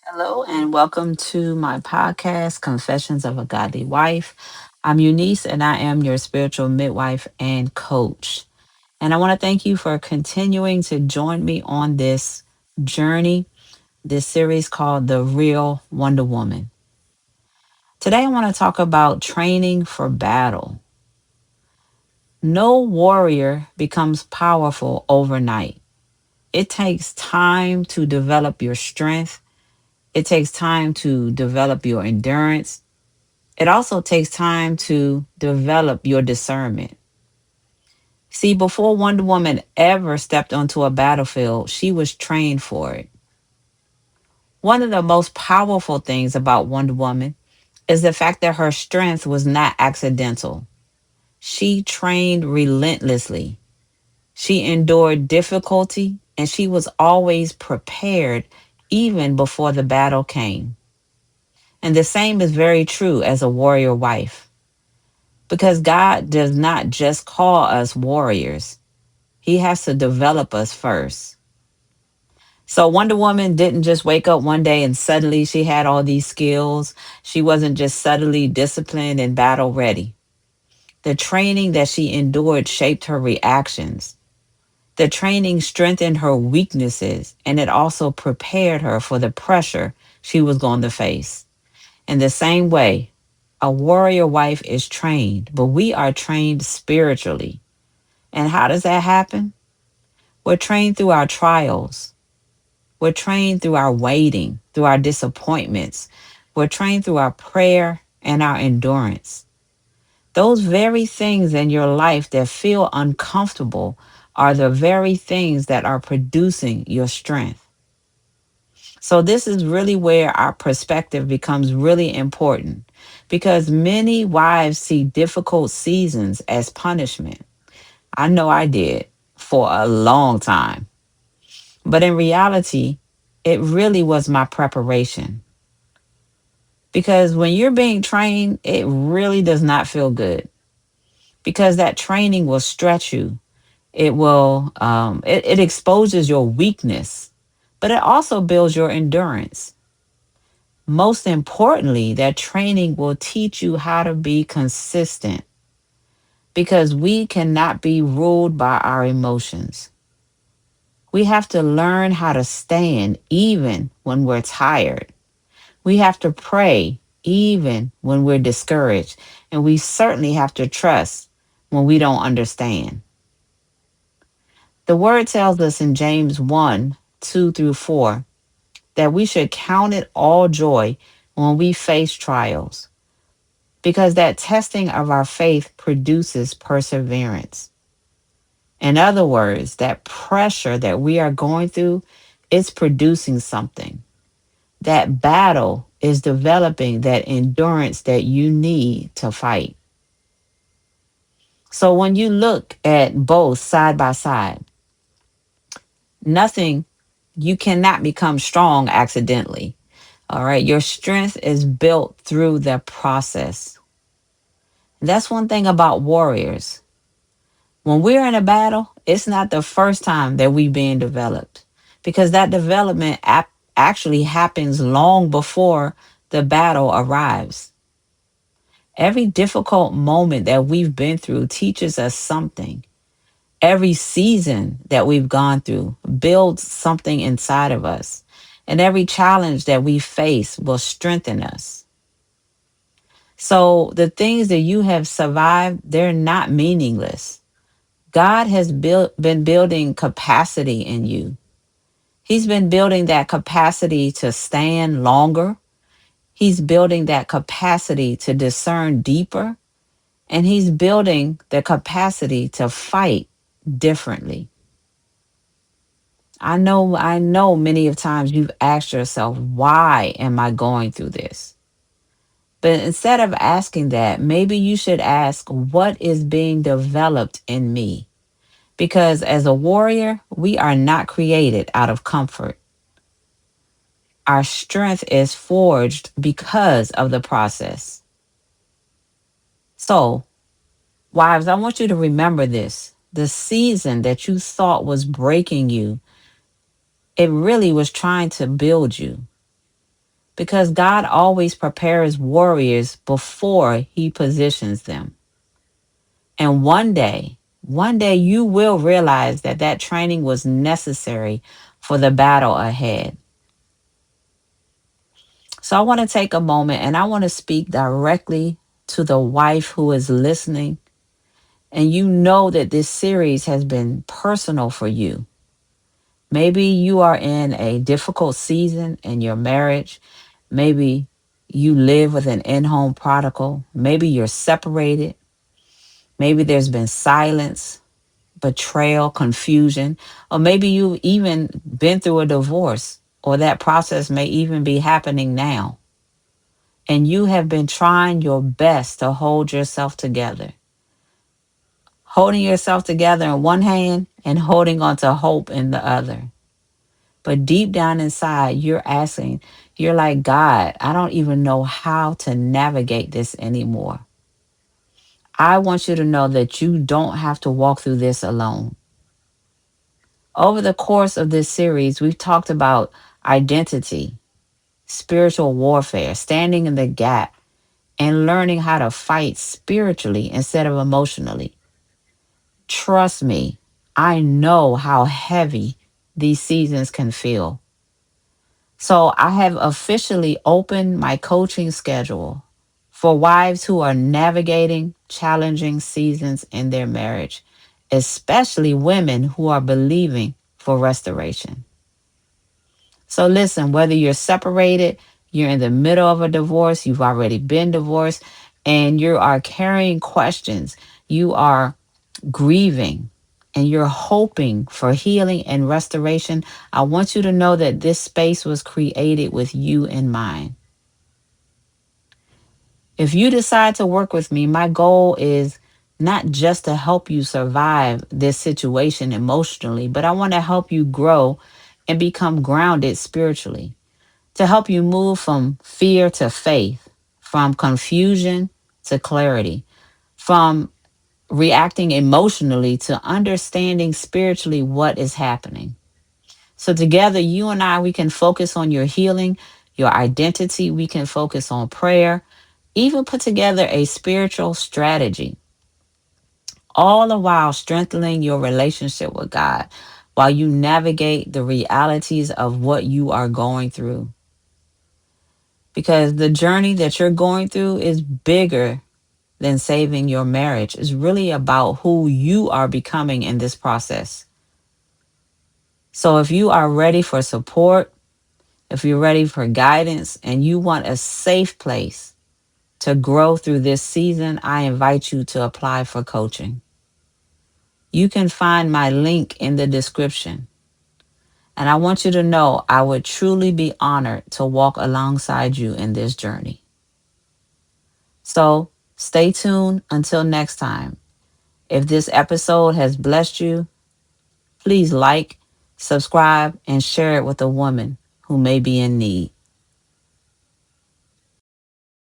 Hello, and welcome to my podcast, Confessions of a Godly Wife. I'm Eunice, and I am your spiritual midwife and coach. And I want to thank you for continuing to join me on this journey, this series called The Real Wonder Woman. Today, I want to talk about training for battle. No warrior becomes powerful overnight. It takes time to develop your strength, it takes time to develop your endurance. It also takes time to develop your discernment. See, before Wonder Woman ever stepped onto a battlefield, she was trained for it. One of the most powerful things about Wonder Woman is the fact that her strength was not accidental. She trained relentlessly. She endured difficulty and she was always prepared even before the battle came. And the same is very true as a warrior wife. Because God does not just call us warriors, He has to develop us first. So Wonder Woman didn't just wake up one day and suddenly she had all these skills. She wasn't just suddenly disciplined and battle ready. The training that she endured shaped her reactions. The training strengthened her weaknesses and it also prepared her for the pressure she was going to face. In the same way, a warrior wife is trained, but we are trained spiritually. And how does that happen? We're trained through our trials. We're trained through our waiting, through our disappointments. We're trained through our prayer and our endurance. Those very things in your life that feel uncomfortable are the very things that are producing your strength. So, this is really where our perspective becomes really important because many wives see difficult seasons as punishment. I know I did for a long time. But in reality, it really was my preparation. Because when you're being trained, it really does not feel good. Because that training will stretch you. It exposes your weakness, but it also builds your endurance. Most importantly, that training will teach you how to be consistent because we cannot be ruled by our emotions. We have to learn how to stand even when we're tired. We have to pray even when we're discouraged. And we certainly have to trust when we don't understand. The word tells us in James 1 2 through 4 that we should count it all joy when we face trials, because that testing of our faith produces perseverance. In other words, that pressure that we are going through, it's producing something. That battle is developing that endurance that you need to fight. So when you look at both side by side, nothing, you cannot become strong accidentally. All right. Your strength is built through the process. That's one thing about warriors. When we're in a battle, it's not the first time that we're being developed because that development actually happens long before the battle arrives. Every difficult moment that we've been through teaches us something. Every season that we've gone through builds something inside of us. And every challenge that we face will strengthen us. So the things that you have survived, they're not meaningless. God has been building capacity in you. He's been building that capacity to stand longer. He's building that capacity to discern deeper. And he's building the capacity to fight differently. I know many of times you've asked yourself, why am I going through this? But instead of asking that, maybe you should ask, what is being developed in me? Because as a warrior, we are not created out of comfort. Our strength is forged because of the process. So, wives, I want you to remember this. The season that you thought was breaking you, it really was trying to build you. because God always prepares warriors before he positions them. And one day you will realize that that training was necessary for the battle ahead. So I want to take a moment and I want to speak directly to the wife who is listening. And you know that this series has been personal for you. Maybe you are in a difficult season in your marriage. Maybe you live with an in home prodigal. Maybe you're separated. Maybe there's been silence, betrayal, confusion, or maybe you've even been through a divorce, or that process may even be happening now. And you have been trying your best to hold yourself together, holding yourself together in one hand and holding on to hope in the other. But deep down inside, you're like, God, I don't even know how to navigate this anymore. I want you to know that you don't have to walk through this alone. Over the course of this series, we've talked about identity, spiritual warfare, standing in the gap, and learning how to fight spiritually instead of emotionally. Trust me, I know how heavy these seasons can feel. So I have officially opened my coaching schedule for wives who are navigating challenging seasons in their marriage, especially women who are believing for restoration. So listen, whether you're separated, you're in the middle of a divorce, you've already been divorced, and you are carrying questions, you are grieving, and you're hoping for healing and restoration, I want you to know that this space was created with you in mind. If you decide to work with me, my goal is not just to help you survive this situation emotionally, but I want to help you grow and become grounded spiritually, to help you move from fear to faith, from confusion to clarity, from reacting emotionally to understanding spiritually what is happening. So, together, you and I, we can focus on your healing, your identity. We can focus on prayer, even put together a spiritual strategy, all the while strengthening your relationship with God while you navigate the realities of what you are going through. Because the journey that you're going through is bigger than saving your marriage. It's really about who you are becoming in this process. So if you are ready for support, if you're ready for guidance, and you want a safe place to grow through this season, I invite you to apply for coaching. You can find my link in the description. And I want you to know I would truly be honored to walk alongside you in this journey. So stay tuned until next time. If this episode has blessed you, please like, subscribe, and share it with a woman who may be in need.